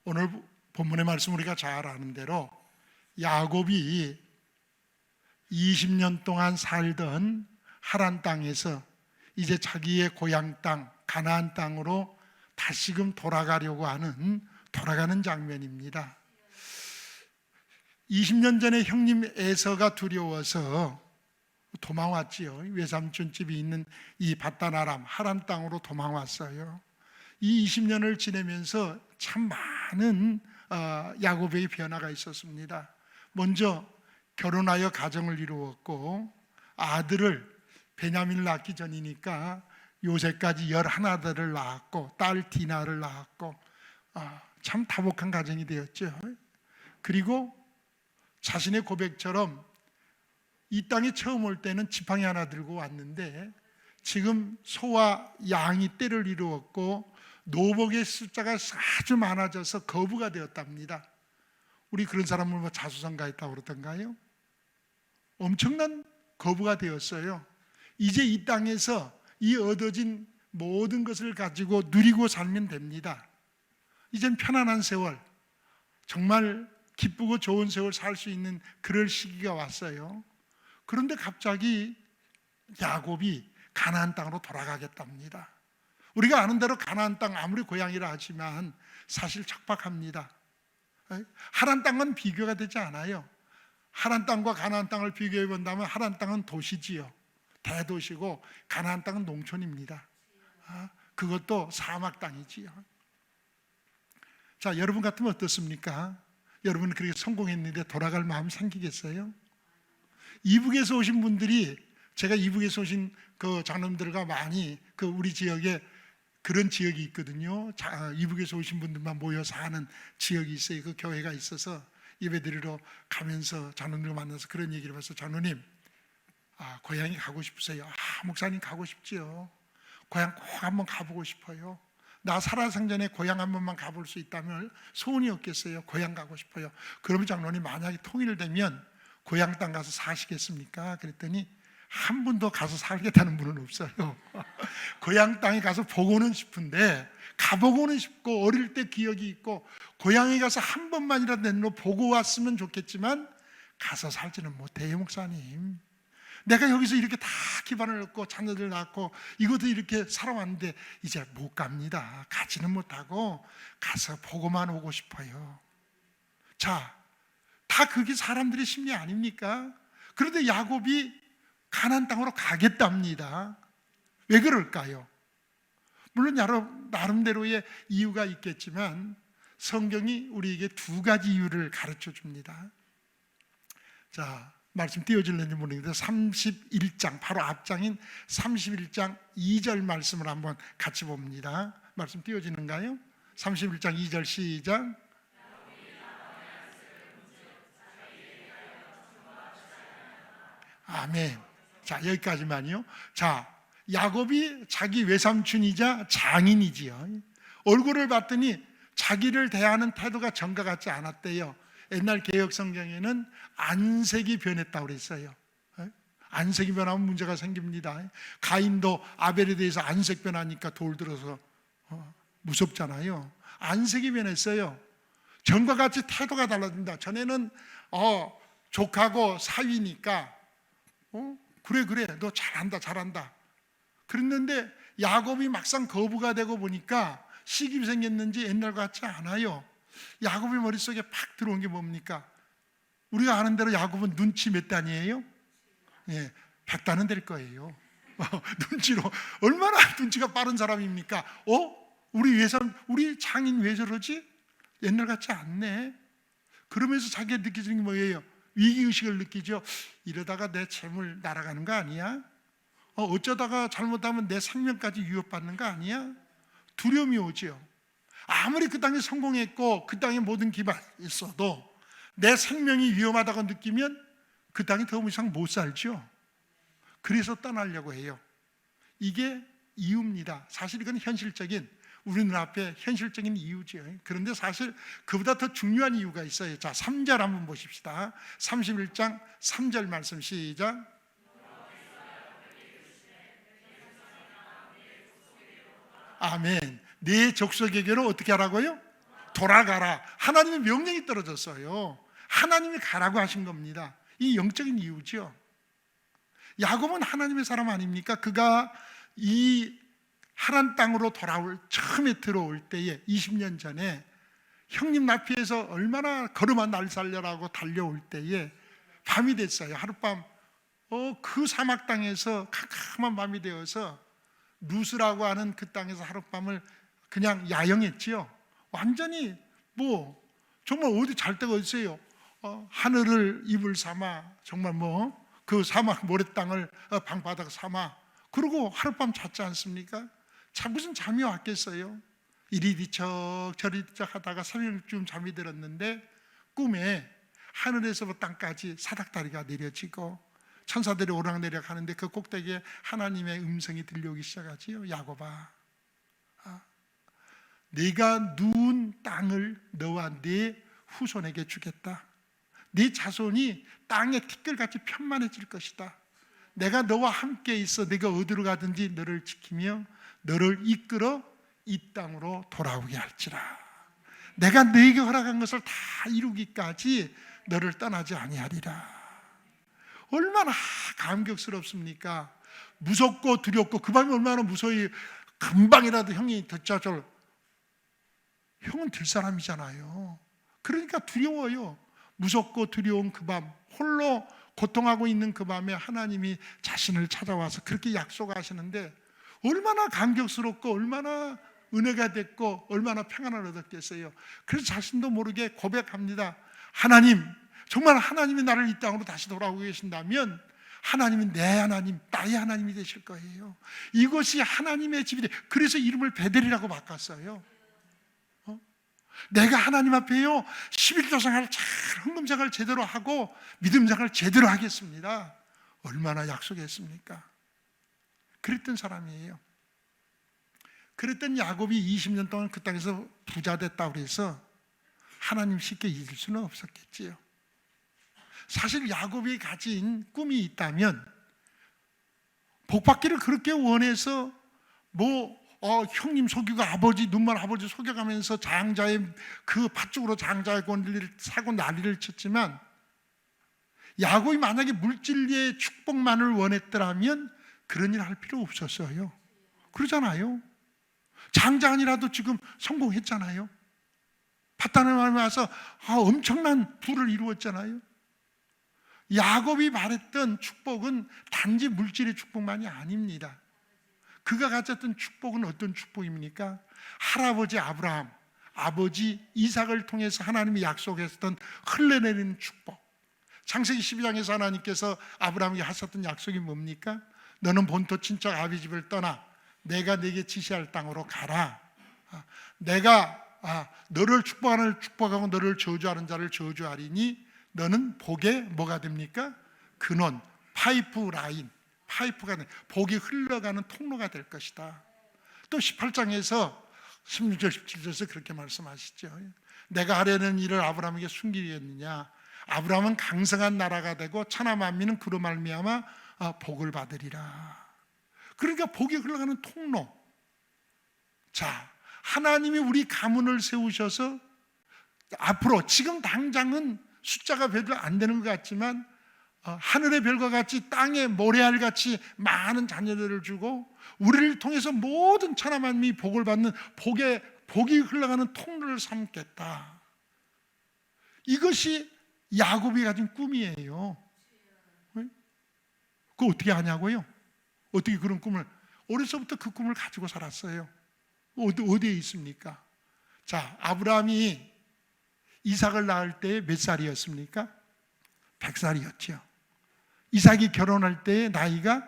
오늘 본문의 말씀 우리가 잘 아는 대로 야곱이 20년 동안 살던 하란 땅에서 이제 자기의 고향 땅 가나안 땅으로 다시금 돌아가려고 돌아가는 장면입니다. 20년 전에 형님 에서가 두려워서 도망왔지요. 외삼촌 집이 있는 이 밧단 아람 하란 땅으로 도망왔어요. 이 20년을 지내면서 참 많은 야곱의 변화가 있었습니다. 먼저 결혼하여 가정을 이루었고, 아들을 베냐민을 낳기 전이니까 요새까지 11아들을 낳았고, 딸 디나를 낳았고, 참 다복한 가정이 되었죠. 그리고 자신의 고백처럼 이 땅에 처음 올 때는 지팡이 하나 들고 왔는데 지금 소와 양이 떼를 이루었고 노복의 숫자가 아주 많아져서 거부가 되었답니다. 우리 그런 사람을 뭐 자수성가했다고 그러던가요? 엄청난 거부가 되었어요. 이제 이 땅에서 이 얻어진 모든 것을 가지고 누리고 살면 됩니다. 이젠 편안한 세월, 정말 기쁘고 좋은 세월 살 수 있는 그럴 시기가 왔어요. 그런데 갑자기 야곱이 가나안 땅으로 돌아가겠답니다. 우리가 아는 대로 가나안 땅 아무리 고향이라 하지만 사실 척박합니다. 하란 땅은 비교가 되지 않아요. 하란 땅과 가나안 땅을 비교해 본다면 하란 땅은 도시지요. 대도시고 가나안 땅은 농촌입니다. 그것도 사막 땅이지요. 자, 여러분 같으면 어떻습니까? 여러분 그렇게 성공했는데 돌아갈 마음 생기겠어요? 이북에서 오신 분들이, 제가 이북에서 오신 그 장로님들과 많이 우리 지역에 그런 지역이 있거든요. 이북에서 오신 분들만 모여 사는 지역이 있어요. 그 교회가 있어서 예배드리러 가면서 장로님을 만나서 그런 얘기를 해서, 장로님 고향에 가고 싶으세요? 목사님 가고 싶지요. 고향 꼭 한번 가보고 싶어요. 나 살아생전에 고향 한 번만 가볼 수 있다면 소원이 없겠어요. 고향 가고 싶어요. 그러면 장로님 만약에 통일되면 고향 땅 가서 사시겠습니까? 그랬더니 한 분도 가서 살겠다는 분은 없어요. 고향 땅에 가서 보고는 싶은데, 가보고는 싶고 어릴 때 기억이 있고 고향에 가서 한 번만이라도 내로 보고 왔으면 좋겠지만 가서 살지는 못해요. 목사님, 내가 여기서 이렇게 다 기반을 얻고 자녀들 낳고 이것도 이렇게 살아왔는데 이제 못 갑니다. 가지는 못하고 가서 보고만 오고 싶어요. 자, 다 그게 사람들의 심리 아닙니까? 그런데 야곱이 가나안 땅으로 가겠답니다. 왜 그럴까요? 물론 나름대로의 이유가 있겠지만 성경이 우리에게 두 가지 이유를 가르쳐 줍니다. 자, 말씀 띄워질는지 모르겠는데 31장, 바로 앞장인 31장 2절 말씀을 한번 같이 봅니다. 말씀 띄워지는가요? 31장 2절 시작. 아멘. 자, 여기까지만요. 자, 야곱이 자기 외삼촌이자 장인이지요. 얼굴을 봤더니 자기를 대하는 태도가 전과 같지 않았대요. 옛날 개혁 성경에는 안색이 변했다고 그랬어요. 안색이 변하면 문제가 생깁니다. 가인도 아벨에 대해서 안색 변하니까 돌 들어서 무섭잖아요. 안색이 변했어요. 전과 같이 태도가 달라진다. 전에는 족하고 사위니까 그래 너 잘한다 그랬는데 야곱이 막상 거부가 되고 보니까 시기가 생겼는지 옛날 같지 않아요. 야곱의 머릿속에 팍 들어온 게 뭡니까? 우리가 아는 대로 야곱은 눈치 몇 단이에요? 100단은 될 거예요. 눈치로 얼마나 눈치가 빠른 사람입니까? 우리 장인 왜 저러지? 옛날 같지 않네. 그러면서 자기가 느끼는 게 뭐예요? 위기의식을 느끼죠. 이러다가 내 재물 날아가는 거 아니야? 어쩌다가 잘못하면 내 생명까지 위협받는 거 아니야? 두려움이 오죠. 아무리 그 땅에 성공했고 그 땅에 모든 기반이 있어도 내 생명이 위험하다고 느끼면 그 땅에 더 이상 못 살죠. 그래서 떠나려고 해요. 이게 이유입니다. 사실 이건 현실적인, 우리 눈앞에 현실적인 이유죠. 그런데 사실 그보다 더 중요한 이유가 있어요. 자, 3절 한번 보십시다. 31장 3절 말씀 시작. 아멘. 내 족속에게로 어떻게 하라고요? 돌아가라. 하나님의 명령이 떨어졌어요. 하나님이 가라고 하신 겁니다. 이 영적인 이유죠. 야곱은 하나님의 사람 아닙니까? 그가 이 하란 땅으로 처음에 들어올 때에 20년 전에 형님 나피에서 얼마나 걸음아 날 살려라고 달려올 때에 밤이 됐어요. 하룻밤 그 사막 땅에서 캄캄한 밤이 되어서 루스라고 하는 그 땅에서 하룻밤을 그냥 야영했지요. 완전히 정말 어디 잘 데가 있어요. 하늘을 이불 삼아 정말 그 사막 모래땅을 방바닥 삼아 그러고 하룻밤 잤지 않습니까? 무슨 잠이 왔겠어요? 이리 뒤척 저리 뒤척 하다가 새벽쯤 잠이 들었는데 꿈에 하늘에서부터 땅까지 사닥다리가 내려지고 천사들이 오락내락 하는데 그 꼭대기에 하나님의 음성이 들려오기 시작하지요. 야곱아, 네가 누운 땅을 너와 네 후손에게 주겠다. 네 자손이 땅의 티끌같이 편만해질 것이다. 내가 너와 함께 있어 네가 어디로 가든지 너를 지키며 너를 이끌어 이 땅으로 돌아오게 할지라. 내가 너에게 허락한 것을 다 이루기까지 너를 떠나지 아니하리라. 얼마나 감격스럽습니까? 무섭고 두렵고 그 밤이 얼마나 무서워요. 금방이라도 형이 듣자 형은 될 사람이잖아요. 그러니까 두려워요. 무섭고 두려운 그 밤, 홀로 고통하고 있는 그 밤에 하나님이 자신을 찾아와서 그렇게 약속하시는데 얼마나 감격스럽고 얼마나 은혜가 됐고 얼마나 평안을 얻었겠어요. 그래서 자신도 모르게 고백합니다. 하나님, 정말 하나님이 나를 이 땅으로 다시 돌아오고 계신다면 하나님은 내 하나님, 나의 하나님이 되실 거예요. 이것이 하나님의 집이 돼. 그래서 이름을 베델이라고 바꿨어요. 내가 하나님 앞에요 11조 생활을 잘 헌금 생활을 제대로 하고 믿음 생활을 제대로 하겠습니다. 얼마나 약속했습니까? 그랬던 사람이에요. 그랬던 야곱이 20년 동안 그 땅에서 부자 됐다고 해서 하나님 쉽게 잊을 수는 없었겠지요. 사실 야곱이 가진 꿈이 있다면 복받기를 그렇게 원해서 형님 속이고 눈먼 아버지 속여가면서 장자의 그 팥죽으로 장자의 권리를 사고 난리를 쳤지만 야곱이 만약에 물질의 축복만을 원했더라면 그런 일 할 필요 없었어요. 그러잖아요. 장자아니라도 지금 성공했잖아요. 밧단에 와서 엄청난 부를 이루었잖아요. 야곱이 말했던 축복은 단지 물질의 축복만이 아닙니다. 그가 가졌던 축복은 어떤 축복입니까? 할아버지 아브라함, 아버지 이삭을 통해서 하나님이 약속했던 흘러내리는 축복. 창세기 12장에서 하나님께서 아브라함에게 하셨던 약속이 뭡니까? 너는 본토 친척 아비 집을 떠나 내가 네게 지시할 땅으로 가라. 내가 너를 축복하고 너를 저주하는 자를 저주하리니 너는 복의 뭐가 됩니까? 근원, 파이프 라인, 파이프가 복이 흘러가는 통로가 될 것이다. 또 18장에서 16절 17절에서 그렇게 말씀하시죠. 내가 하려는 일을 아브라함에게 숨기겠느냐? 아브라함은 강성한 나라가 되고 천하 만민은 그로 말미암아 복을 받으리라. 그러니까 복이 흘러가는 통로. 자, 하나님이 우리 가문을 세우셔서 앞으로 지금 당장은 숫자가 별로 안 되는 것 같지만 하늘의 별과 같이 땅의 모래알같이 많은 자녀들을 주고 우리를 통해서 모든 천하 만민이 복을 받는 복이 흘러가는 통로를 삼겠다. 이것이 야곱이 가진 꿈이에요. 그거 어떻게 하냐고요? 어떻게 그런 꿈을 어려서부터 그 꿈을 가지고 살았어요. 어디에 있습니까? 자, 아브라함이 이삭을 낳을 때 몇 살이었습니까? 100살이었죠. 이삭이 결혼할 때 나이가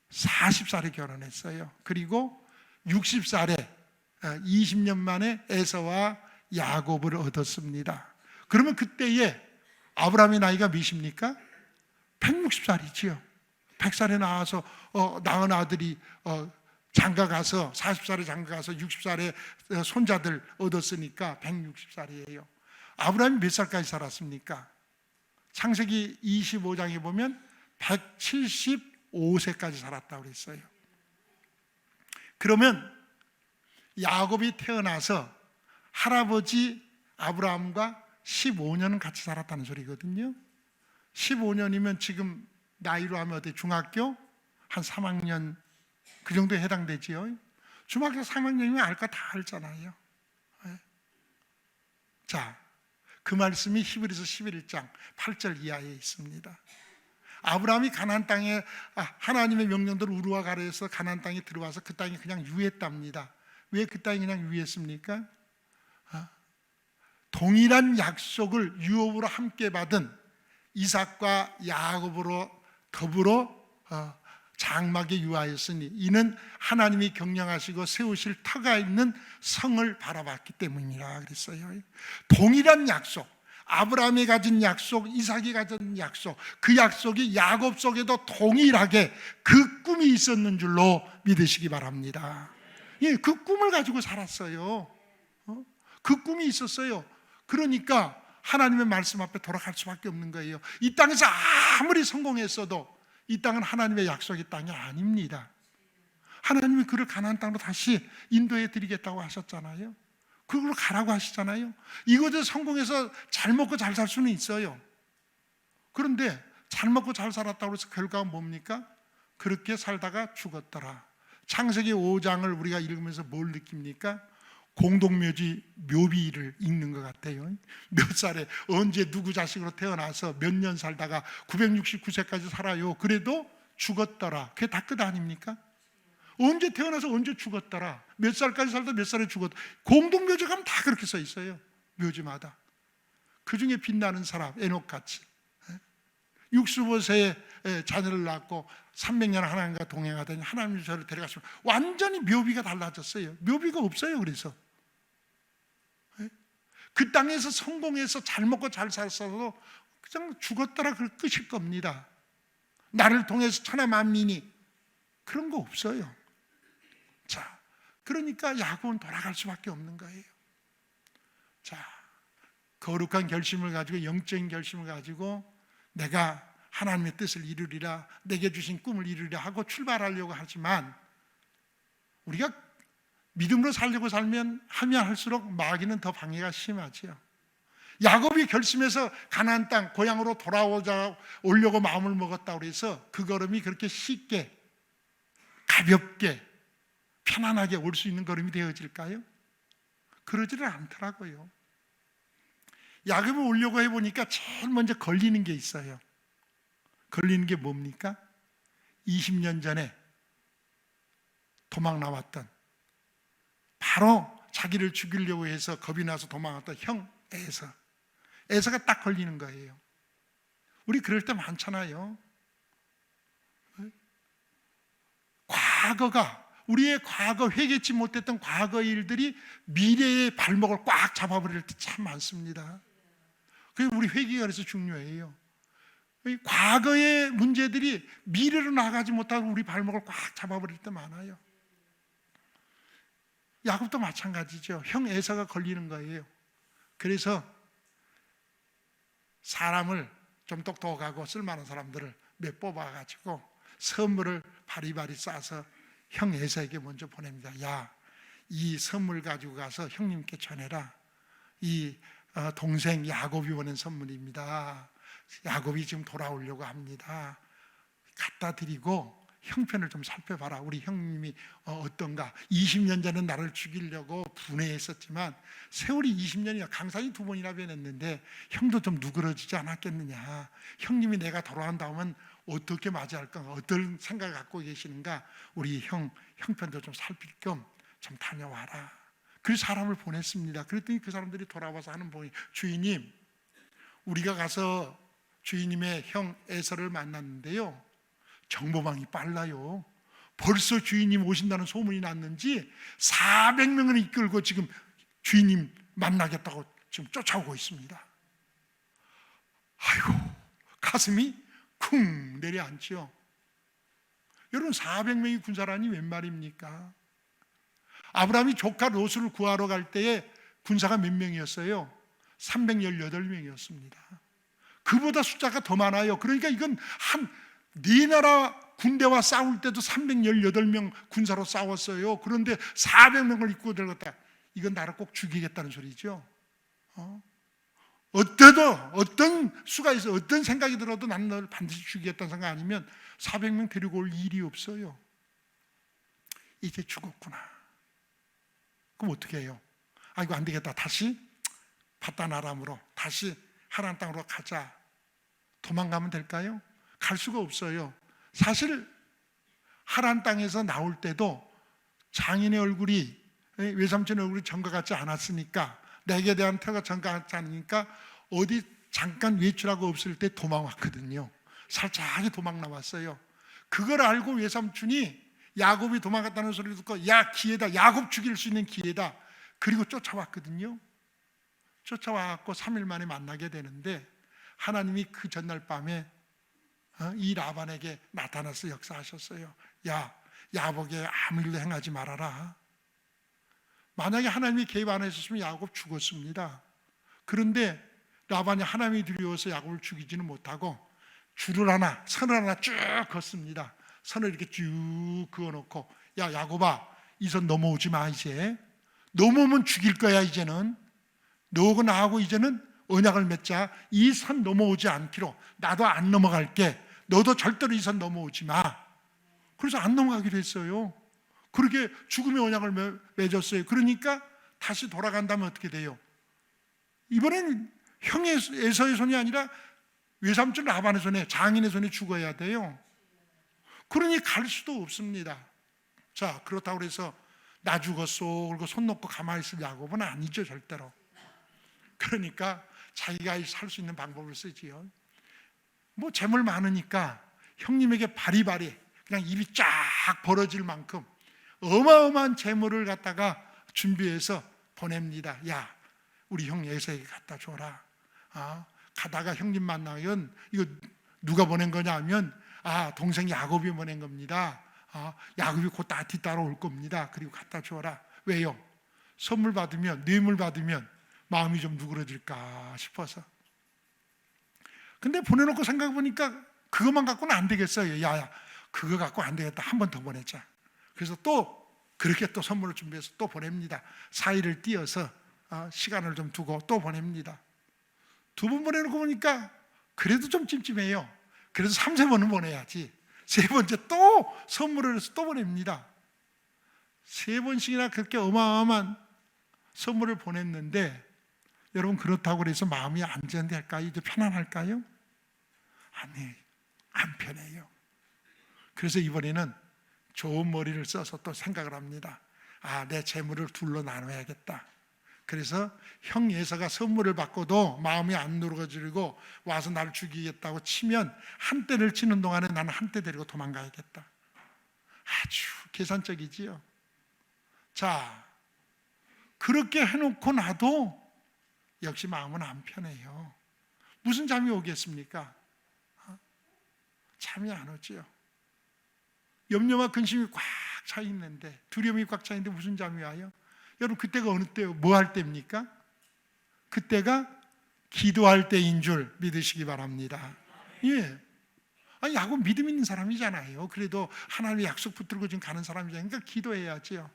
40살에 결혼했어요. 그리고 60살에 20년 만에 에서와 야곱을 얻었습니다. 그러면 그때에 아브라함의 나이가 몇입니까? 160살이지요. 100살에 나와서 낳은 아들이 장가가서 40살에 장가가서 60살에 손자들 얻었으니까 160살이에요. 아브라함이 몇 살까지 살았습니까? 창세기 25장에 보면 175세까지 살았다고 그랬어요. 그러면 야곱이 태어나서 할아버지 아브라함과 15년은 같이 살았다는 소리거든요. 15년이면 지금 나이로 하면 어때? 중학교 한 3학년 그 정도에 해당되지요. 중학교 3학년이면 알 거 다 알잖아요. 자, 그 말씀이 히브리서 11장 8절 이하에 있습니다. 아브라함이 가나안 땅에 하나님의 명령대로 우르와 가르에서 가나안 땅에 들어와서 그 땅에 그냥 유했답니다. 왜 그 땅에 그냥 유했습니까? 동일한 약속을 유업으로 함께 받은 이삭과 야곱으로 더불어 장막에 유하였으니 이는 하나님이 경영하시고 세우실 터가 있는 성을 바라봤기 때문이라 그랬어요. 동일한 약속, 아브라함이 가진 약속, 이삭이 가진 약속, 그 약속이 야곱 속에도 동일하게 그 꿈이 있었는 줄로 믿으시기 바랍니다. 예, 그 꿈을 가지고 살았어요. 그 꿈이 있었어요. 그러니까 하나님의 말씀 앞에 돌아갈 수밖에 없는 거예요. 이 땅에서 아무리 성공했어도 이 땅은 하나님의 약속의 땅이 아닙니다. 하나님이 그를 가나안 땅으로 다시 인도해 드리겠다고 하셨잖아요. 그걸로 가라고 하시잖아요. 이곳에 성공해서 잘 먹고 잘 살 수는 있어요. 그런데 잘 먹고 잘 살았다고 해서 결과가 뭡니까? 그렇게 살다가 죽었더라. 창세기 5장을 우리가 읽으면서 뭘 느낍니까? 공동묘지 묘비를 읽는 것 같아요. 몇 살에 언제 누구 자식으로 태어나서 몇 년 살다가 969세까지 살아요. 그래도 죽었더라. 그게 다 끝 아닙니까? 언제 태어나서 언제 죽었더라. 몇 살까지 살다 몇 살에 죽었더라. 공동묘지 가면 다 그렇게 써 있어요. 묘지마다. 그 중에 빛나는 사람 에녹같이 65세에 자녀를 낳고 300년 하나님과 동행하더니 하나님이 저를 데려가시면 완전히 묘비가 달라졌어요. 묘비가 없어요. 그래서 그 땅에서 성공해서 잘 먹고 잘 살아서 그냥 죽었더라 그 끝일 겁니다. 나를 통해서 천하 만민이 그런 거 없어요. 자, 그러니까 야곱은 돌아갈 수밖에 없는 거예요. 자, 거룩한 결심을 가지고 영적인 결심을 가지고 내가 하나님의 뜻을 이루리라, 내게 주신 꿈을 이루리라 하고 출발하려고 하지만 우리가 믿음으로 살려고 하면 할수록 마귀는 더 방해가 심하지요. 야곱이 결심해서 가나안 땅 고향으로 돌아오려고 마음을 먹었다고 해서 그 걸음이 그렇게 쉽게 가볍게 편안하게 올 수 있는 걸음이 되어질까요? 그러지는 않더라고요. 야곱을 오려고 해보니까 제일 먼저 걸리는 게 있어요. 걸리는 게 뭡니까? 20년 전에 도망 나왔던, 바로 자기를 죽이려고 해서 겁이 나서 도망왔던 형 에서가 딱 걸리는 거예요. 우리 그럴 때 많잖아요. 과거가, 우리의 과거, 회개치 못했던 과거의 일들이 미래의 발목을 꽉 잡아버릴 때 참 많습니다. 그래서 우리 회개가 그래서 중요해요. 과거의 문제들이 미래로 나가지 못하고 우리 발목을 꽉 잡아버릴 때 많아요. 야곱도 마찬가지죠. 형 에서가 걸리는 거예요. 그래서 사람을 좀 똑똑하고 쓸만한 사람들을 몇 뽑아가지고 선물을 바리바리 싸서 형 에서에게 먼저 보냅니다. 야, 이 선물 가지고 가서 형님께 전해라. 이 동생 야곱이 보낸 선물입니다. 야곱이 지금 돌아오려고 합니다. 갖다 드리고 형편을 좀 살펴봐라. 우리 형님이 어떤가. 20년 전에 나를 죽이려고 분해했었지만 세월이 20년이나 강산이 2번이나 변했는데 형도 좀 누그러지지 않았겠느냐. 형님이 내가 돌아온다면 어떻게 맞이할까, 어떤 생각을 갖고 계시는가. 우리 형편도 좀 살필 겸 좀 다녀와라. 그 사람을 보냈습니다. 그랬더니 그 사람들이 돌아와서 하는 보니, 주인님, 우리가 가서 주인님의 형 에서를 만났는데요, 정보망이 빨라요. 벌써 주인님 오신다는 소문이 났는지 400명을 이끌고 지금 주인님 만나겠다고 지금 쫓아오고 있습니다. 아이고, 가슴이 쿵 내려앉죠. 여러분, 400명이 군사라니 웬 말입니까? 아브라함이 조카 롯을 구하러 갈 때에 군사가 몇 명이었어요? 318명이었습니다. 그보다 숫자가 더 많아요. 그러니까 이건 네 나라 군대와 싸울 때도 318명 군사로 싸웠어요. 그런데 400명을 이끌고 들어갔다. 이건 나를 꼭 죽이겠다는 소리죠. 어떤 수가 있어, 어떤 생각이 들어도 나는 너를 반드시 죽이겠다는 생각 아니면 400명 데리고 올 일이 없어요. 이제 죽었구나. 그럼 어떻게 해요? 이거 안 되겠다. 다시 바단 아람으로, 다시 하란 땅으로 가자. 도망가면 될까요? 갈 수가 없어요. 사실 하란 땅에서 나올 때도 장인의 얼굴이, 외삼촌의 얼굴이 전과 같지 않았으니까, 내게 대한 태가 전과 같지 않으니까 어디 잠깐 외출하고 없을 때 도망왔거든요. 살짝이 도망 나왔어요. 그걸 알고 외삼촌이 야곱이 도망갔다는 소리를 듣고, 야, 기회다, 야곱 죽일 수 있는 기회다. 그리고 쫓아왔거든요. 쫓아와서 3일 만에 만나게 되는데, 하나님이 그 전날 밤에 이 라반에게 나타나서 역사하셨어요. 야, 야곱에게 아무 일도 행하지 말아라. 만약에 하나님이 개입 안 하셨으면 야곱 죽었습니다. 그런데 라반이 하나님이 두려워서 야곱을 죽이지는 못하고 줄을 하나, 선을 하나 쭉 걷습니다. 선을 이렇게 쭉 그어놓고, 야, 야곱아, 이 선 넘어오지 마. 이제 넘어오면 죽일 거야. 이제는 너하고 나하고 이제는 언약을 맺자. 이 선 넘어오지 않기로. 나도 안 넘어갈게. 너도 절대로 이 선 넘어오지 마. 그래서 안 넘어가기로 했어요. 그렇게 죽음의 언약을 맺었어요. 그러니까 다시 돌아간다면 어떻게 돼요? 이번엔 형의 에서의 손이 아니라 외삼촌 라반의 손에, 장인의 손에 죽어야 돼요. 그러니 갈 수도 없습니다. 자, 그렇다고 해서 나 죽었어 그리고 손 놓고 가만히 있을 야곱은 아니죠, 절대로. 그러니까 자기가 살 수 있는 방법을 쓰지요. 뭐 재물 많으니까 형님에게 바리바리 그냥 입이 쫙 벌어질 만큼 어마어마한 재물을 갖다가 준비해서 보냅니다. 야, 우리 형 에서에게 갖다 줘라. 가다가 형님 만나면 이거 누가 보낸 거냐 하면, 동생 야곱이 보낸 겁니다. 야곱이 곧 뒤따라 올 겁니다. 그리고 갖다 줘라. 왜요? 선물 받으면, 뇌물 받으면 마음이 좀 누그러질까 싶어서. 근데 보내놓고 생각해 보니까 그것만 갖고는 안 되겠어요. 야, 그거 갖고 안 되겠다. 한 번 더 보내자. 그래서 또 그렇게 또 선물을 준비해서 또 보냅니다. 사이를 띄어서 시간을 좀 두고 또 보냅니다. 2번 보내놓고 보니까 그래도 좀 찜찜해요. 그래서 3, 4번은 보내야지. 3번째 또 선물을 해서 또 보냅니다. 3번씩이나 그렇게 어마어마한 선물을 보냈는데, 여러분, 그렇다고 해서 마음이 안정될까요? 이제 편안할까요? 아니, 안 편해요. 그래서 이번에는 좋은 머리를 써서 또 생각을 합니다. 내 재물을 둘로 나눠야겠다. 그래서 형 예서가 선물을 받고도 마음이 안 누그러지고 와서 나를 죽이겠다고 치면, 한 대를 치는 동안에 나는 한 대 데리고 도망가야겠다. 아주 계산적이지요. 자, 그렇게 해놓고 나도 역시 마음은 안 편해요. 무슨 잠이 오겠습니까? 잠이 안 오죠. 염려와 근심이 꽉 차 있는데, 두려움이 꽉 차 있는데 무슨 잠이 와요? 여러분, 그때가 어느 때요? 뭐 할 때입니까? 그때가 기도할 때인 줄 믿으시기 바랍니다. 예. 야곱 믿음 있는 사람이잖아요. 그래도 하나님의 약속 붙들고 지금 가는 사람이잖아요. 그러니까 기도해야죠.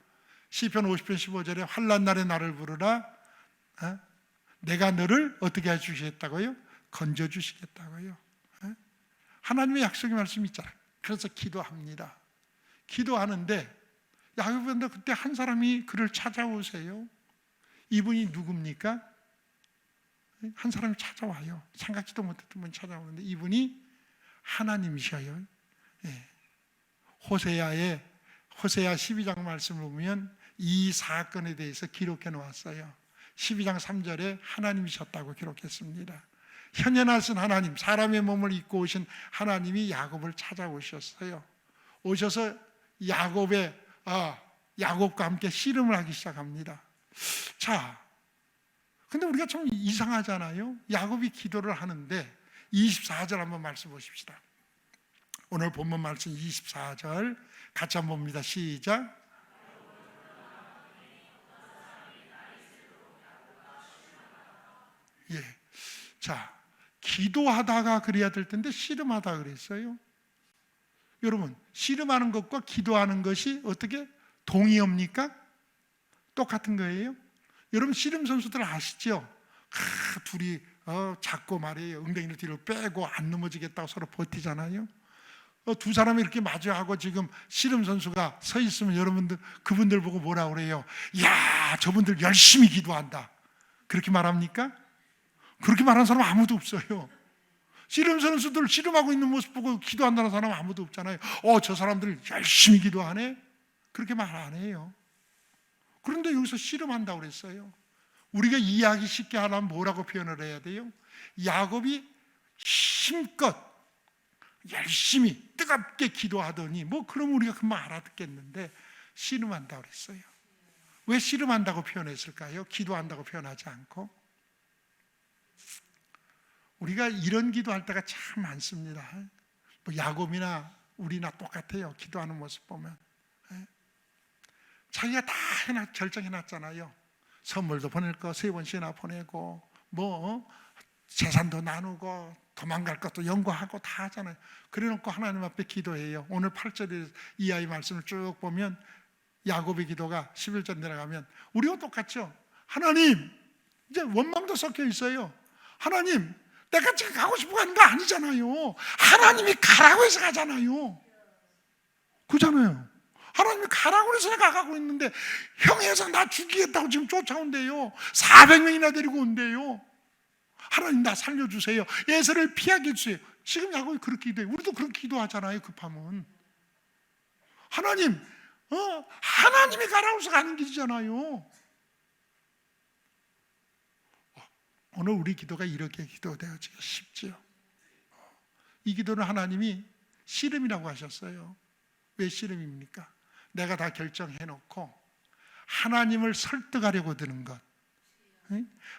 시편 50편 15절에 환난 날에 나를 부르라. 내가 너를 어떻게 해주시겠다고요? 건져주시겠다고요. 하나님의 약속의 말씀이 있잖아요. 그래서 기도합니다. 기도하는데 야곱인데 그때 한 사람이 그를 찾아오세요. 이분이 누굽니까? 한 사람이 찾아와요. 생각지도 못했던 분이 찾아오는데 이분이 하나님이셔요. 호세아 12장 말씀을 보면 이 사건에 대해서 기록해 놓았어요. 12장 3절에 하나님이셨다고 기록했습니다. 현현하신 하나님, 사람의 몸을 입고 오신 하나님이 야곱을 찾아오셨어요. 오셔서 야곱과 함께 씨름을 하기 시작합니다. 자, 근데 우리가 좀 이상하잖아요. 야곱이 기도를 하는데 24절 한번 말씀 보십시다. 오늘 본문 말씀 24절 같이 한번 봅니다. 시작. 예. 자, 기도하다가 그래야 될 텐데 씨름하다 그랬어요. 여러분, 씨름하는 것과 기도하는 것이 어떻게 동의합니까? 똑같은 거예요? 여러분 씨름 선수들 아시죠? 둘이 잡고 말이에요. 엉덩이를 뒤로 빼고 안 넘어지겠다고 서로 버티잖아요. 두 사람이 이렇게 마주하고 지금 씨름 선수가 서 있으면 여러분들 그분들 보고 뭐라 그래요? 야, 저분들 열심히 기도한다. 그렇게 말합니까? 그렇게 말하는 사람 아무도 없어요. 씨름 선수들 씨름하고 있는 모습 보고 기도한다는 사람 아무도 없잖아요. 저 사람들 열심히 기도하네? 그렇게 말 안 해요. 그런데 여기서 씨름한다고 그랬어요. 우리가 이해하기 쉽게 하려면 뭐라고 표현을 해야 돼요? 야곱이 힘껏 열심히 뜨겁게 기도하더니 그럼 우리가 금방 알아듣겠는데 씨름한다고 그랬어요. 왜 씨름한다고 표현했을까요? 기도한다고 표현하지 않고. 우리가 이런 기도할 때가 참 많습니다. 야곱이나 우리나 똑같아요. 기도하는 모습 보면 자기가 다 결정해놨잖아요. 선물도 보낼 거 3번씩이나 보내고 재산도 나누고 도망갈 것도 연구하고 다 하잖아요. 그래놓고 하나님 앞에 기도해요. 오늘 8절 이하의 말씀을 쭉 보면 야곱의 기도가 11절 내려가면 우리와 똑같죠. 하나님, 이제 원망도 섞여 있어요. 하나님, 내가 지금 가고 싶어 하는 거 아니잖아요. 하나님이 가라고 해서 가잖아요. 그잖아요. 하나님이 가라고 해서 내가 가고 있는데 형에서 나 죽이겠다고 지금 쫓아온대요. 400명이나 데리고 온대요. 하나님 나 살려주세요. 예서를 피하게 해주세요. 지금 야곱이 그렇게 기도해요. 우리도 그렇게 기도하잖아요. 급하면 하나님, 하나님이 가라고 해서 가는 길이잖아요. 오늘 우리 기도가 이렇게 기도되어지기 쉽지요. 이 기도는 하나님이 씨름이라고 하셨어요. 왜 씨름입니까? 내가 다 결정해놓고 하나님을 설득하려고 드는 것,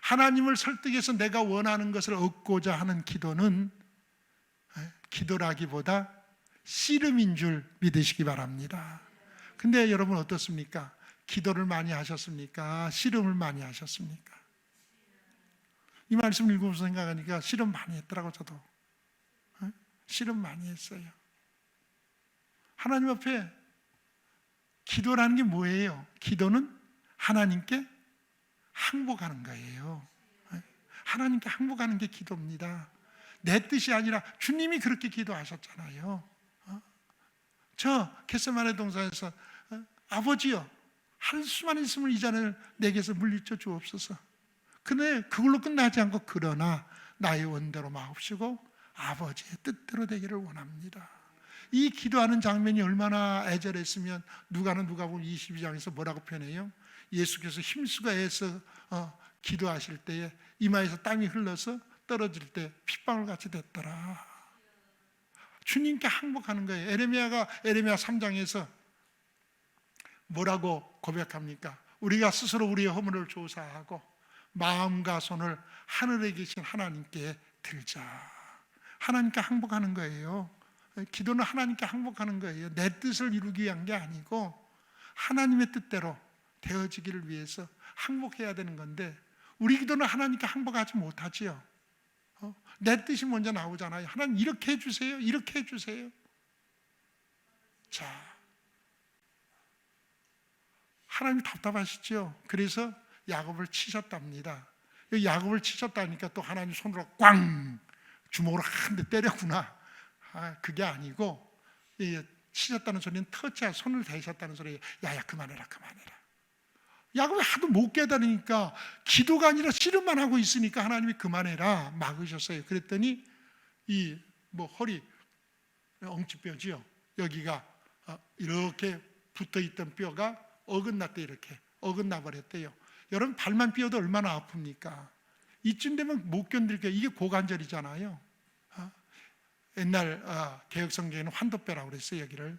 하나님을 설득해서 내가 원하는 것을 얻고자 하는 기도는 기도라기보다 씨름인 줄 믿으시기 바랍니다. 근데 여러분 어떻습니까? 기도를 많이 하셨습니까? 씨름을 많이 하셨습니까? 이 말씀을 읽으면서 생각하니까 씨름 많이 했더라고. 저도 씨름 많이 했어요. 하나님 앞에 기도라는 게 뭐예요? 기도는 하나님께 항복하는 거예요. 하나님께 항복하는 게 기도입니다. 내 뜻이 아니라 주님이 그렇게 기도하셨잖아요. 저 겟세마네 동산에서 아버지여, 할 수만 있으면 이 잔을 내게서 물리쳐 주옵소서. 근데 그걸로 끝나지 않고 그러나 나의 원대로 마옵시고 아버지의 뜻대로 되기를 원합니다. 이 기도하는 장면이 얼마나 애절했으면 누가는 누가복음 22장에서 뭐라고 표현해요? 예수께서 힘쓰고 애써 기도하실 때에 이마에서 땀이 흘러서 떨어질 때 핏방울 같이 됐더라. 주님께 항복하는 거예요. 에레미야 3장에서 뭐라고 고백합니까? 우리가 스스로 우리의 허물을 조사하고 마음과 손을 하늘에 계신 하나님께 들자. 하나님께 항복하는 거예요. 기도는 하나님께 항복하는 거예요. 내 뜻을 이루기 위한 게 아니고 하나님의 뜻대로 되어지기를 위해서 항복해야 되는 건데 우리 기도는 하나님께 항복하지 못하지요. 내 뜻이 먼저 나오잖아요. 하나님 이렇게 해주세요. 이렇게 해주세요. 자, 하나님 답답하시죠. 그래서 야곱을 치셨답니다. 야곱을 치셨다니까 또 하나님 손으로 꽝 주먹으로 한 대 때렸구나. 그게 아니고 치셨다는 소리는 터치야 손을 대셨다는 소리예요. 야야 그만해라 그만해라. 야곱이 하도 못 깨달으니까 기도가 아니라 씨름만 하고 있으니까 하나님이 그만해라 막으셨어요. 그랬더니 이 허리 엉치뼈지요. 여기가 이렇게 붙어있던 뼈가 어긋났대. 이렇게 어긋나 버렸대요. 여러분 발만 삐어도 얼마나 아픕니까? 이쯤 되면 못 견딜게요. 이게 고관절이잖아요. 옛날 개혁성경에는 환도뼈라고 그랬어요. 여기를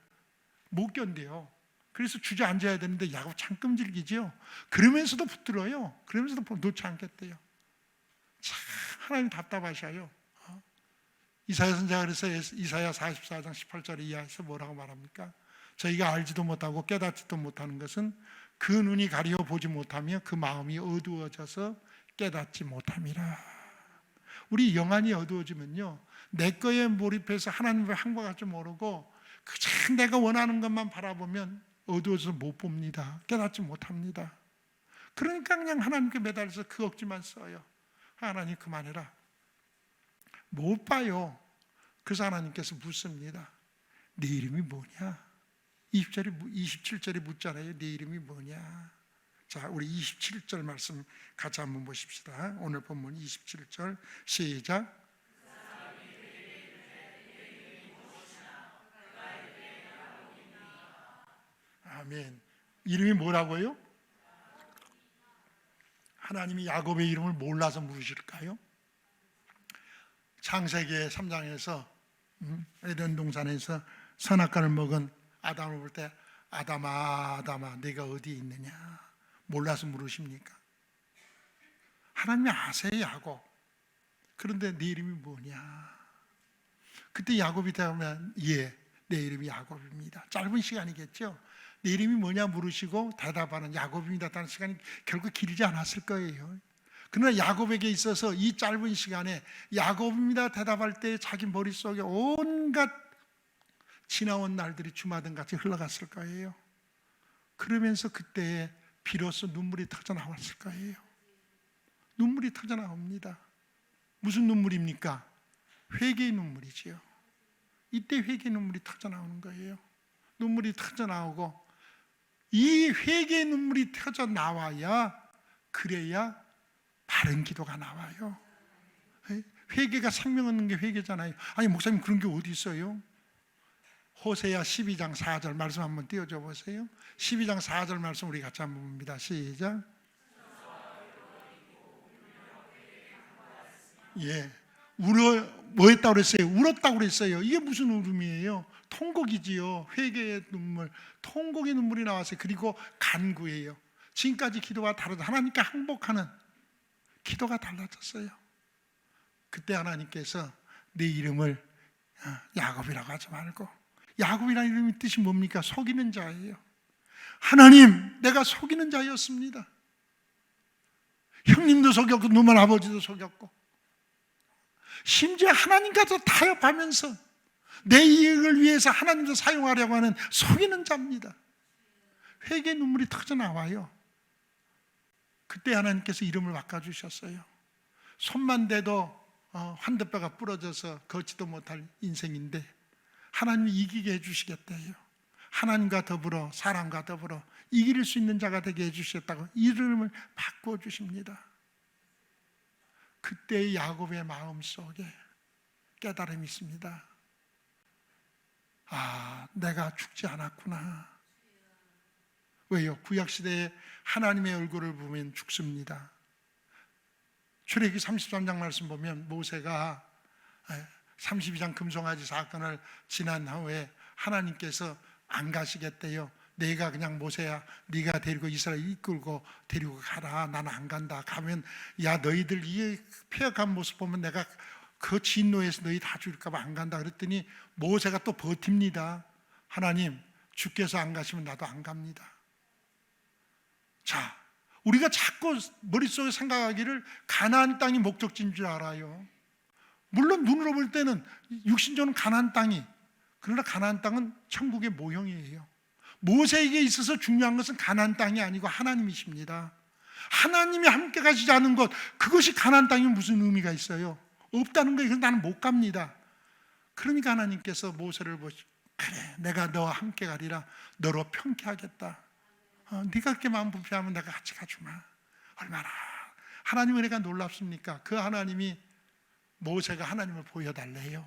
못 견뎌요. 그래서 주저앉아야 되는데 야곱 참 끔질기지요. 그러면서도 붙들어요. 그러면서도 놓지 않겠대요. 참 하나님 답답하셔요. 이사야 선지자가 그래서 이사야 44장 18절 이하에서 뭐라고 말합니까? 저희가 알지도 못하고 깨닫지도 못하는 것은 그 눈이 가리어 보지 못하며 그 마음이 어두워져서 깨닫지 못함이라. 우리 영안이 어두워지면요, 내 거에 몰입해서 하나님을 항복할 줄 모르고 그저 내가 원하는 것만 바라보면 어두워져서 못 봅니다. 깨닫지 못합니다. 그러니까 그냥 하나님께 매달려서 그 억지만 써요. 하나님 그만해라. 못 봐요. 그래서 하나님께서 묻습니다. 네 이름이 뭐냐? 27절에 묻잖아요. 네 이름이 뭐냐? 자, 우리 27절 말씀 같이 한번 보십시다. 오늘 본문 27절 시작. 아멘. 이름이 뭐라고요? 하나님이 야곱의 이름을 몰라서 물으실까요? 창세기 3장에서 에덴 동산에서 선악과를 먹은 아담을 볼 때 아담아 아담아 네가 어디에 있느냐 몰라서 물으십니까? 하나님이 아세요 야곱. 그런데 네 이름이 뭐냐? 그때 야곱이 대답하면 예, 내 이름이 야곱입니다. 짧은 시간이겠죠. 내 이름이 뭐냐 물으시고 대답하는 야곱입니다. 다는 시간이 결국 길지 않았을 거예요. 그러나 야곱에게 있어서 이 짧은 시간에 야곱입니다 대답할 때 자기 머릿속에 온갖 지나온 날들이 주마등 같이 흘러갔을 거예요. 그러면서 그때에 비로소 눈물이 터져 나왔을 거예요. 눈물이 터져 나옵니다. 무슨 눈물입니까? 회개의 눈물이지요. 이때 회개의 눈물이 터져 나오는 거예요. 눈물이 터져 나오고 이 회개의 눈물이 터져 나와야 그래야 바른 기도가 나와요. 회개가 생명 얻는 게 회개잖아요. 아니 목사님 그런 게 어디 있어요? 호세아 12장 4절 말씀 한번 띄워줘 보세요. 12장 4절 말씀 우리 같이 한번 봅니다. 시작. 예, 뭐 했다고 그랬어요? 울었다고 그랬어요. 이게 무슨 울음이에요? 통곡이지요. 회개의 눈물, 통곡의 눈물이 나왔어요. 그리고 간구예요. 지금까지 기도가 다르다. 하나님께 항복하는 기도가 달라졌어요. 그때 하나님께서 네 이름을 야곱이라고 하지 말고, 야곱이라는 이름의 뜻이 뭡니까? 속이는 자예요. 하나님, 내가 속이는 자였습니다. 형님도 속였고 너만 아버지도 속였고 심지어 하나님과도 타협하면서 내 이익을 위해서 하나님도 사용하려고 하는 속이는 자입니다. 회개의 눈물이 터져 나와요. 그때 하나님께서 이름을 바꿔주셨어요. 손만 대도 환대뼈가 부러져서 걷지도 못할 인생인데 하나님이 이기게 해주시겠대요. 하나님과 더불어 사람과 더불어 이길 수 있는 자가 되게 해주셨다고 이름을 바꿔주십니다. 그때의 야곱의 마음속에 깨달음이 있습니다. 아, 내가 죽지 않았구나. 왜요? 구약시대에 하나님의 얼굴을 보면 죽습니다. 출애굽기 33장 말씀 보면 모세가 32장 금송아지 사건을 지난 후에 하나님께서 안 가시겠대요. 내가 그냥 모세야 네가 데리고 이스라엘 이끌고 데리고 가라. 나는 안 간다. 가면 야 너희들 이 폐역한 모습 보면 내가 그 진노에서 너희 다 죽일까 봐 안 간다. 그랬더니 모세가 또 버팁니다. 하나님 주께서 안 가시면 나도 안 갑니다. 자, 우리가 자꾸 머릿속에 생각하기를 가나안 땅이 목적지인 줄 알아요. 물론 눈으로 볼 때는 육신적으로는 가나안 땅이, 그러나 가나안 땅은 천국의 모형이에요. 모세에게 있어서 중요한 것은 가나안 땅이 아니고 하나님이십니다. 하나님이 함께 가시지 않은 것, 그것이 가나안 땅이 무슨 의미가 있어요? 없다는 거예요. 그래서 나는 못 갑니다. 그러니까 하나님께서 모세를 보시고 그래 내가 너와 함께 가리라. 너로 평케하겠다. 네가 그렇게 마음 불편하면 내가 같이 가주마. 얼마나 하나님 은혜가 놀랍습니까? 그 하나님이 모세가 하나님을 보여달래요.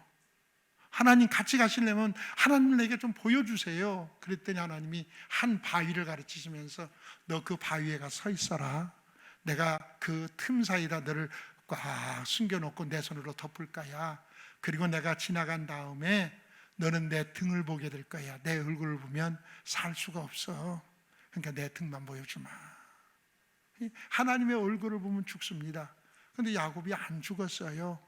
하나님 같이 가시려면 하나님 내게 좀 보여주세요. 그랬더니 하나님이 한 바위를 가르치시면서 너 그 바위에 가 서 있어라. 내가 그 틈 사이에다 너를 꽉 숨겨놓고 내 손으로 덮을 거야. 그리고 내가 지나간 다음에 너는 내 등을 보게 될 거야. 내 얼굴을 보면 살 수가 없어. 그러니까 내 등만 보여주마. 하나님의 얼굴을 보면 죽습니다. 그런데 야곱이 안 죽었어요.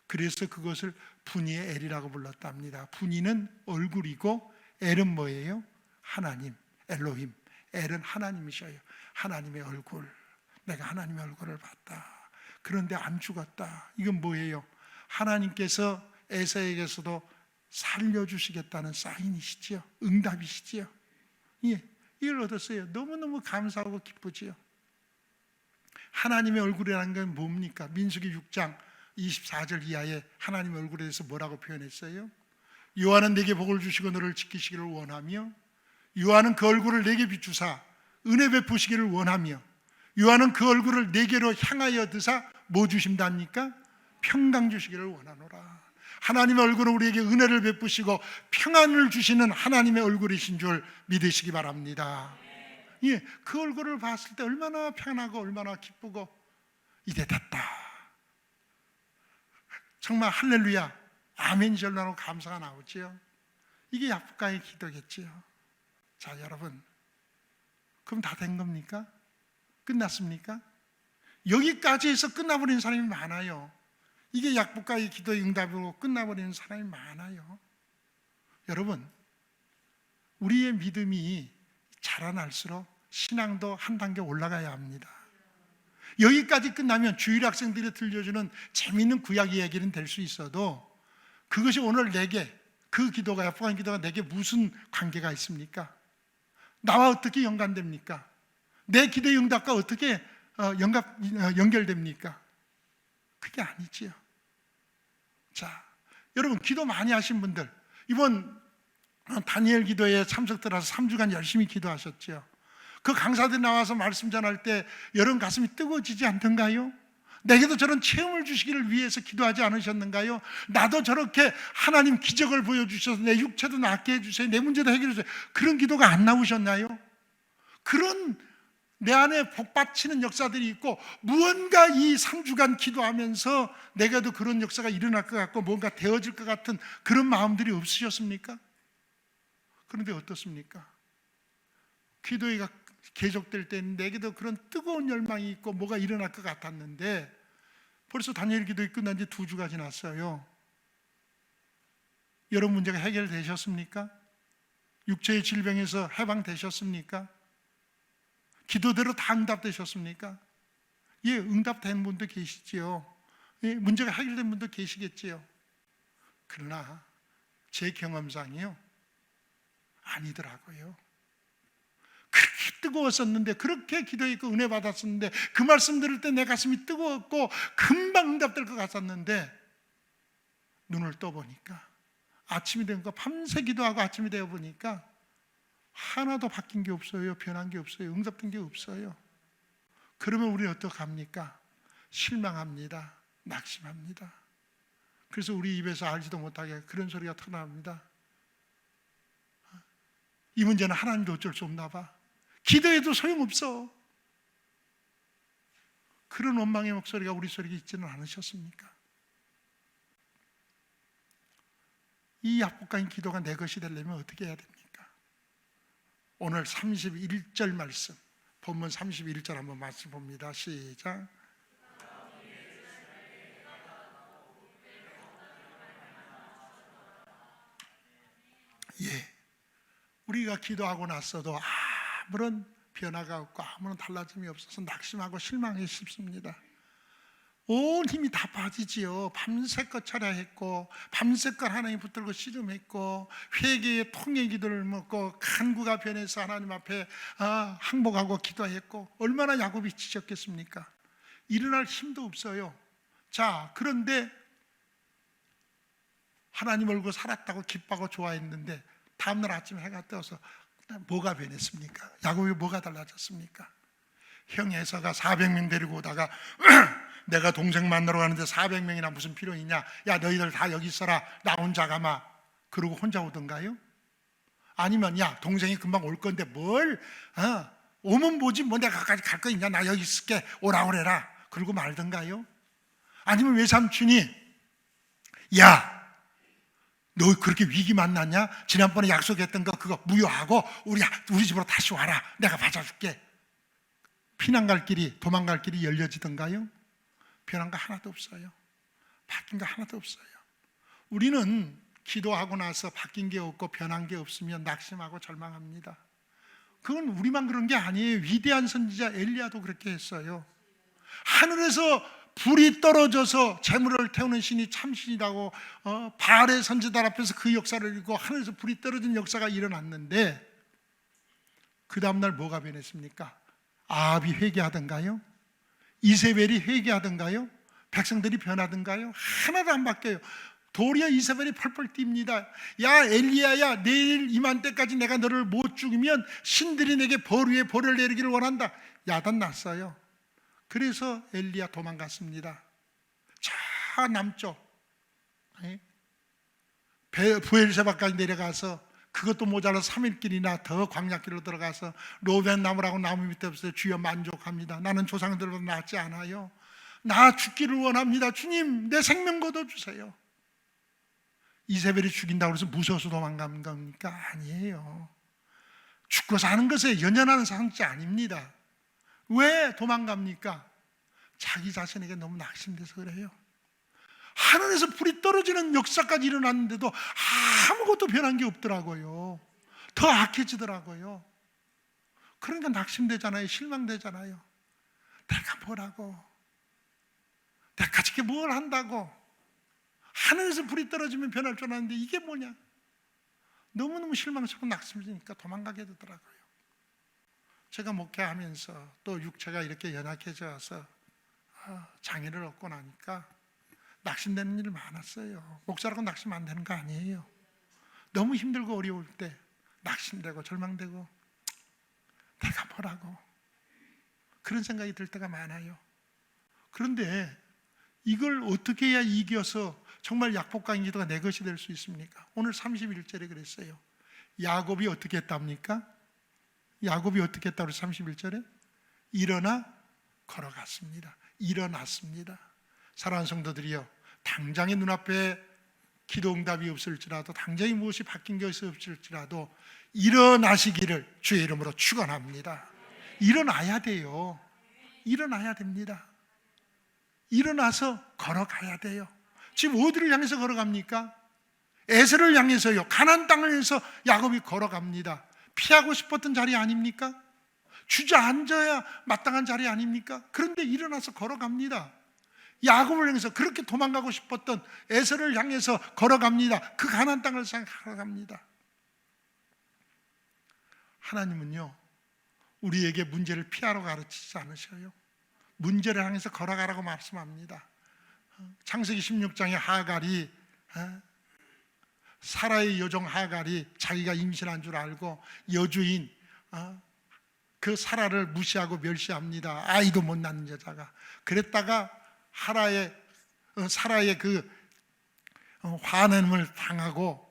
그래서 그것을 분이의 엘이라고 불렀답니다. 분이는 얼굴이고 엘은 뭐예요? 하나님, 엘로힘. 엘은 하나님이셔요. 하나님의 얼굴. 내가 하나님의 얼굴을 봤다. 그런데 안 죽었다. 이건 뭐예요? 하나님께서 에사에게서도 살려주시겠다는 사인이시지요. 응답이시지요. 예, 이걸 얻었어요. 너무너무 감사하고 기쁘지요. 하나님의 얼굴이라는 건 뭡니까? 민수기 6장 24절 이하에 하나님의 얼굴에 대해서 뭐라고 표현했어요? 여호와는 내게 복을 주시고 너를 지키시기를 원하며 여호와는 그 얼굴을 내게 비추사 은혜 베푸시기를 원하며 여호와는 그 얼굴을 내게로 향하여 드사 뭐 주신답니까? 평강 주시기를 원하노라. 하나님의 얼굴은 우리에게 은혜를 베푸시고 평안을 주시는 하나님의 얼굴이신 줄 믿으시기 바랍니다. 예, 그 얼굴을 봤을 때 얼마나 편하고 얼마나 기쁘고 이제 됐다, 정말 할렐루야 아멘 전하고 감사가 나오지요. 이게 약복강의 기도겠지요. 자 여러분, 그럼 다 된 겁니까? 끝났습니까? 여기까지 해서 끝나버리는 사람이 많아요. 이게 약복강의 기도의 응답으로 끝나버리는 사람이 많아요. 여러분, 우리의 믿음이 자라날수록 신앙도 한 단계 올라가야 합니다. 여기까지 끝나면 주일 학생들이 들려주는 재미있는 구약 이야기는 될 수 있어도 그것이 오늘 내게, 그 기도가, 약복강 기도가 내게 무슨 관계가 있습니까? 나와 어떻게 연관됩니까? 내 기도의 응답과 어떻게 연결됩니까? 그게 아니지요. 자, 여러분 기도 많이 하신 분들, 이번 다니엘 기도에 참석들어서 3주간 열심히 기도하셨죠. 그 강사들이 나와서 말씀 전할 때 여러분 가슴이 뜨거워지지 않던가요? 내게도 저런 체험을 주시기를 위해서 기도하지 않으셨는가요? 나도 저렇게 하나님 기적을 보여주셔서 내 육체도 낫게 해주세요, 내 문제도 해결해 주세요, 그런 기도가 안 나오셨나요? 그런 내 안에 복받치는 역사들이 있고 무언가 이 3주간 기도하면서 내게도 그런 역사가 일어날 것 같고 뭔가 되어질 것 같은 그런 마음들이 없으셨습니까? 그런데 어떻습니까? 기도가 계속될 때는 내게도 그런 뜨거운 열망이 있고 뭐가 일어날 것 같았는데 벌써 다니엘 기도가 끝난 지 2주가 지났어요. 여러분 문제가 해결되셨습니까? 육체의 질병에서 해방되셨습니까? 기도대로 다 응답되셨습니까? 예, 응답된 분도 계시지요. 예, 문제가 해결된 분도 계시겠지요. 그러나 제 경험상이요, 아니더라고요. 그렇게 뜨거웠었는데, 그렇게 기도했고 은혜 받았었는데, 그 말씀 들을 때 내 가슴이 뜨거웠고 금방 응답될 것 같았는데 눈을 떠보니까 아침이 되니까 밤새 기도하고 아침이 되어 보니까 하나도 바뀐 게 없어요. 변한 게 없어요. 응답된 게 없어요. 그러면 우리 어떡합니까? 실망합니다. 낙심합니다. 그래서 우리 입에서 알지도 못하게 그런 소리가 터나옵니다. 이 문제는 하나님도 어쩔 수 없나 봐. 기도해도 소용없어. 그런 원망의 목소리가 우리 속에 있지는 않으셨습니까? 이 약복강의 기도가 내 것이 되려면 어떻게 해야 됩니까? 오늘 31절 말씀, 본문 31절 한번 말씀 봅니다. 시작. 예, 우리가 기도하고 났어도 아무런 변화가 없고 아무런 달라짐이 없어서 낙심하고 실망하기 쉽습니다. 온 힘이 다 빠지지요. 밤새껏 철야했고 밤새껏 하나님 붙들고 씨름했고 회개의 통의 기도를 먹고 간구가 변해서 하나님 앞에 항복하고 기도했고 얼마나 야곱이 지쳤겠습니까? 일어날 힘도 없어요. 자, 그런데 하나님 얼굴 살았다고 기뻐하고 좋아했는데 다음날 아침에 해가 떠서 뭐가 변했습니까? 야곱이 뭐가 달라졌습니까? 형 에서가 400명 데리고 오다가 내가 동생 만나러 가는데 400명이나 무슨 필요 있냐, 야 너희들 다 여기 있어라, 나 혼자 가마, 그러고 혼자 오던가요? 아니면 야 동생이 금방 올 건데 뭘 오면 뭐지, 뭐 내가 가까이 갈 거 있냐, 나 여기 있을게, 오라 그래라, 그러고 말던가요? 아니면 외삼촌이 야 너 그렇게 위기 만났냐, 지난번에 약속했던 거 그거 무효하고 우리 집으로 다시 와라, 내가 받아줄게, 피난 갈 길이, 도망갈 길이 열려지던가요? 변한 거 하나도 없어요. 바뀐 거 하나도 없어요. 우리는 기도하고 나서 바뀐 게 없고 변한 게 없으면 낙심하고 절망합니다. 그건 우리만 그런 게 아니에요. 위대한 선지자 엘리야도 그렇게 했어요. 하늘에서 불이 떨어져서 재물을 태우는 신이 참신이라고 바알의 선지자 앞에서 그 역사를 읽고 하늘에서 불이 떨어진 역사가 일어났는데 그 다음날 뭐가 변했습니까? 아합이 회개하던가요? 이세벨이 회개하던가요? 백성들이 변하던가요? 하나도 안 바뀌어요. 도리어 이세벨이 펄펄 뜁니다. 야 엘리야야, 내일 이맘때까지 내가 너를 못 죽이면 신들이 내게 벌 위에 벌을 내리기를 원한다. 야단 났어요. 그래서 엘리야 도망갔습니다. 저 남쪽 부엘세바까지 내려가서 그것도 모자라 3일길이나 더 광야길로 들어가서 로벤 나무라고 나무 밑에 없어요. 주여 만족합니다. 나는 조상들보다 낫지 않아요. 나 죽기를 원합니다. 주님 내 생명 거둬주세요. 이세벨이 죽인다고 해서 무서워서 도망간 겁니까? 아니에요. 죽고 사는 것에 연연하는 상태 아닙니다. 왜 도망갑니까? 자기 자신에게 너무 낙심돼서 그래요. 하늘에서 불이 떨어지는 역사까지 일어났는데도 아무것도 변한 게 없더라고요. 더 악해지더라고요. 그러니까 낙심되잖아요. 실망되잖아요. 내가 뭐라고, 내가 저게 뭘 한다고. 하늘에서 불이 떨어지면 변할 줄 알았는데 이게 뭐냐. 너무너무 실망스럽고 낙심되니까 도망가게 되더라고요. 제가 목회하면서 또 육체가 이렇게 연약해져서 장애를 얻고 나니까 낙심되는 일이 많았어요. 목사라고 낙심 안 되는 거 아니에요. 너무 힘들고 어려울 때 낙심되고 절망되고 내가 뭐라고 그런 생각이 들 때가 많아요. 그런데 이걸 어떻게 해야 이겨서 정말 약복강 기도가 내 것이 될 수 있습니까? 오늘 31절에 그랬어요. 야곱이 어떻게 했답니까? 야곱이 어떻게 했다고 31절에? 일어나 걸어갔습니다. 일어났습니다. 사랑하는 성도들이요, 당장의 눈앞에 기도응답이 없을지라도, 당장에 무엇이 바뀐 것이 없을지라도 일어나시기를 주의 이름으로 축원합니다. 일어나야 돼요. 일어나야 됩니다. 일어나서 걸어가야 돼요. 지금 어디를 향해서 걸어갑니까? 에서를 향해서요. 가나안 땅을 향해서 야곱이 걸어갑니다. 피하고 싶었던 자리 아닙니까? 주저앉아야 마땅한 자리 아닙니까? 그런데 일어나서 걸어갑니다. 야곱을 향해서 그렇게 도망가고 싶었던 에서를 향해서 걸어갑니다. 그 가나안 땅을 향해 걸어갑니다. 하나님은요, 우리에게 문제를 피하러 가르치지 않으셔요. 문제를 향해서 걸어가라고 말씀합니다. 창세기 16장에 하갈이, 사라의 여종 하갈이 자기가 임신한 줄 알고 여주인 그 사라를 무시하고 멸시합니다. 아이도 못 낳는 여자가. 그랬다가 사라의 그 화냄을 당하고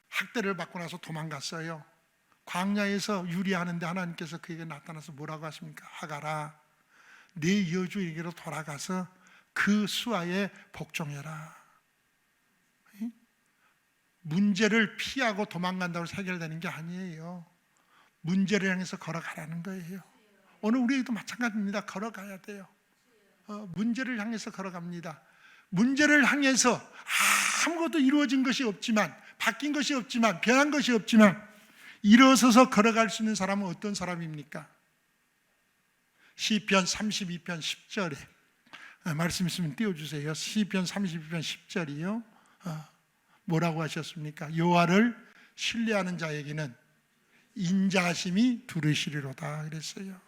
학대를 받고 나서 도망갔어요. 광야에서 유리하는데 하나님께서 그에게 나타나서 뭐라고 하십니까? 하갈아, 네 여주에게로 돌아가서 그 수하에 복종해라. 문제를 피하고 도망간다고 해결되는 게 아니에요. 문제를 향해서 걸어가라는 거예요. 오늘 우리에게도 마찬가지입니다. 걸어가야 돼요. 문제를 향해서 걸어갑니다. 문제를 향해서 아무것도 이루어진 것이 없지만, 바뀐 것이 없지만, 변한 것이 없지만 일어서서 걸어갈 수 있는 사람은 어떤 사람입니까? 시편 32편 10절에 말씀 있으면 띄워주세요. 시편 32편 10절이요. 뭐라고 하셨습니까? 여호와를 신뢰하는 자에게는 인자하심이 두르시리로다 그랬어요.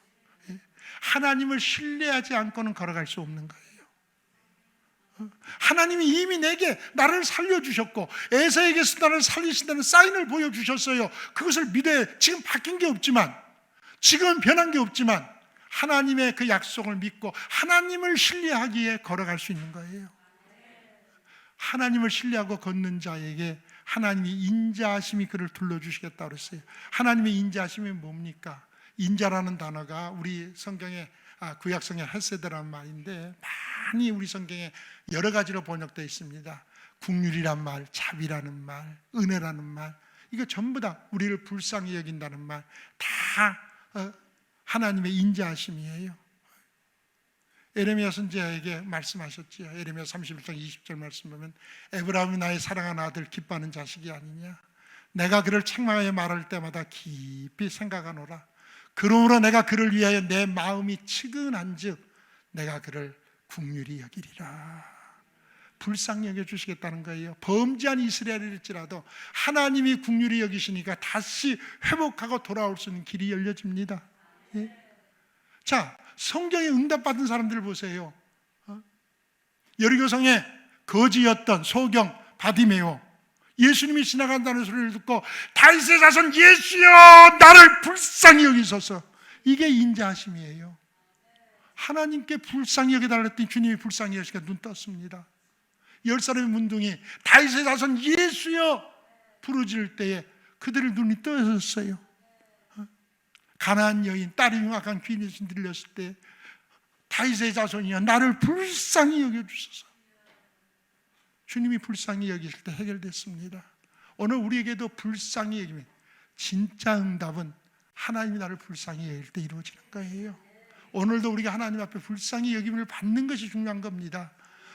하나님을 신뢰하지 않고는 걸어갈 수 없는 거예요. 하나님이 이미 내게 나를 살려주셨고 에서에게서 나를 살리신다는 사인을 보여주셨어요. 그것을 믿어야, 지금 바뀐 게 없지만, 지금은 변한 게 없지만 하나님의 그 약속을 믿고 하나님을 신뢰하기에 걸어갈 수 있는 거예요. 하나님을 신뢰하고 걷는 자에게 하나님이 인자하심이 그를 둘러주시겠다고 그랬어요. 하나님의 인자하심이 뭡니까? 인자라는 단어가 우리 성경에 구약성의 헤세드라는 말인데 많이 우리 성경에 여러 가지로 번역되어 있습니다. 국률이란 말, 자비라는 말, 은혜라는 말, 이거 전부 다 우리를 불쌍히 여긴다는 말, 다 하나님의 인자하심이에요. 에레미야 선지자에게 말씀하셨지요. 에레미야 31장 20절 말씀 보면 에브라임이 나의 사랑하는 아들 기뻐하는 자식이 아니냐. 내가 그를 책망하여 말할 때마다 깊이 생각하노라. 그러므로 내가 그를 위하여 내 마음이 측은한즉 내가 그를 긍휼히 여기리라. 불쌍히 여겨주시겠다는 거예요. 범죄한 이스라엘일지라도 하나님이 긍휼히 여기시니까 다시 회복하고 돌아올 수 있는 길이 열려집니다. 예? 자, 성경에 응답받은 사람들을 보세요. 여리고성에 거지였던 소경 바디메오, 예수님이 지나간다는 소리를 듣고 다윗의 자손 예수여 나를 불쌍히 여기소서. 이게 인자하심이에요. 하나님께 불쌍히 여겨달라 했더니 주님이 불쌍히 여기시니까 눈 떴습니다. 10살의 문둥이 다윗의 자손 예수여 부르짖을 때에 그들의 눈이 떠졌어요. 가나안 여인 딸이 흉악한 귀인이 들렸을 때 다윗의 자손이여 나를 불쌍히 여겨주소서. 주님이 불쌍히 여기실 때 해결됐습니다. 오늘 우리에게도 불쌍히 여기면 진짜 응답은 하나님이 나를 불쌍히 여길 때 이루어지는 거예요. 오늘도 우리가 하나님 앞에 불쌍히 여김을 받는 것이 중요한 겁니다.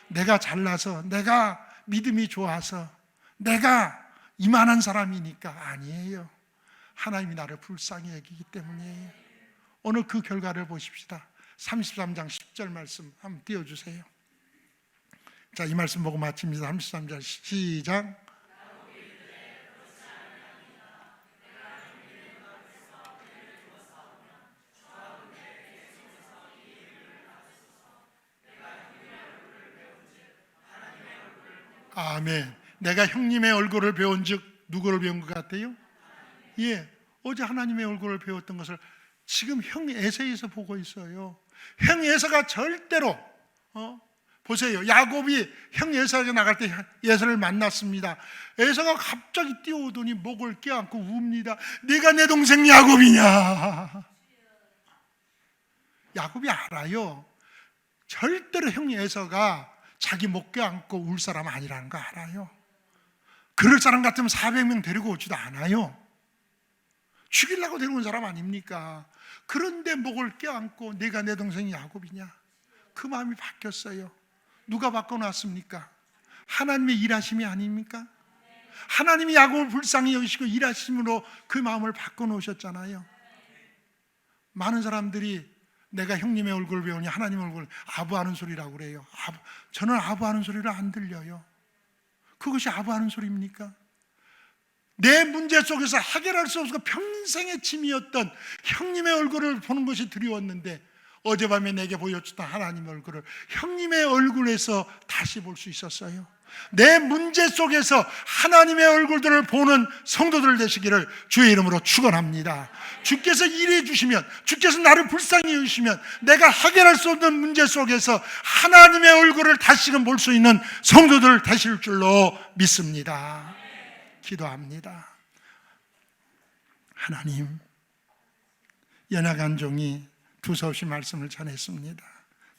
내가 잘나서, 내가 믿음이 좋아서, 내가 이만한 사람이니까 아니에요. 하나님이 나를 불쌍히 여기기 때문이에요. 오늘 그 결과를 보십시다. 33장 10절 말씀 한번 띄워주세요. 자, 이 말씀 보고 마칩니다. 33절 시작. 아멘. 내가 형님의 얼굴을 배운 즉 누구를 배운 것 같아요? 예, 어제 하나님의 얼굴을 배웠던 것을 지금 형 에서에서 보고 있어요. 형 에서가 절대로 보세요. 야곱이 형 에서에게 나갈 때 에서를 만났습니다. 에서가 갑자기 뛰어오더니 목을 껴안고 웁니다. 네가 내 동생 야곱이냐? 야곱이 알아요. 절대로 형 에서가 자기 목 껴안고 울 사람 아니라는 거 알아요. 그럴 사람 같으면 400명 데리고 오지도 않아요. 죽이려고 데리고 온 사람 아닙니까? 그런데 목을 껴안고 네가 내 동생이 야곱이냐? 그 마음이 바뀌었어요. 누가 바꿔놨습니까? 하나님의 일하심이 아닙니까? 하나님이 야곱을 불쌍히 여기시고 일하심으로 그 마음을 바꿔놓으셨잖아요. 많은 사람들이 내가 형님의 얼굴을 배우니 하나님 얼굴을 아부하는 소리라고 그래요. 저는 아부하는 소리를 안 들려요. 그것이 아부하는 소리입니까? 내 문제 속에서 해결할 수 없고 평생의 짐이었던 형님의 얼굴을 보는 것이 두려웠는데 어젯밤에 내게 보여주던 하나님의 얼굴을 형님의 얼굴에서 다시 볼 수 있었어요. 내 문제 속에서 하나님의 얼굴들을 보는 성도들 되시기를 주의 이름으로 축원합니다. 주께서 일해 주시면, 주께서 나를 불쌍히 여기시면 내가 해결할 수 없는 문제 속에서 하나님의 얼굴을 다시금 볼 수 있는 성도들 되실 줄로 믿습니다. 기도합니다. 하나님, 연약한 종이 두서없이 말씀을 전했습니다.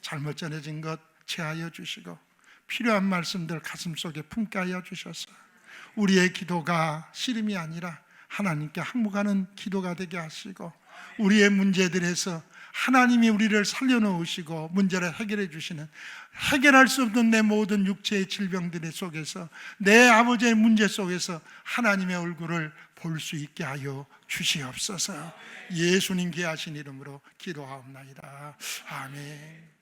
잘못 전해진 것 체하여 주시고 필요한 말씀들 가슴속에 품게 하여 주셔서 우리의 기도가 씨름이 아니라 하나님께 항복하는 기도가 되게 하시고 우리의 문제들에서 하나님이 우리를 살려놓으시고 문제를 해결해 주시는, 해결할 수 없는 내 모든 육체의 질병들 속에서 내 아버지의 문제 속에서 하나님의 얼굴을 볼 수 있게 하여 주시옵소서. 예수님 귀하신 이름으로 기도하옵나이다. 아멘.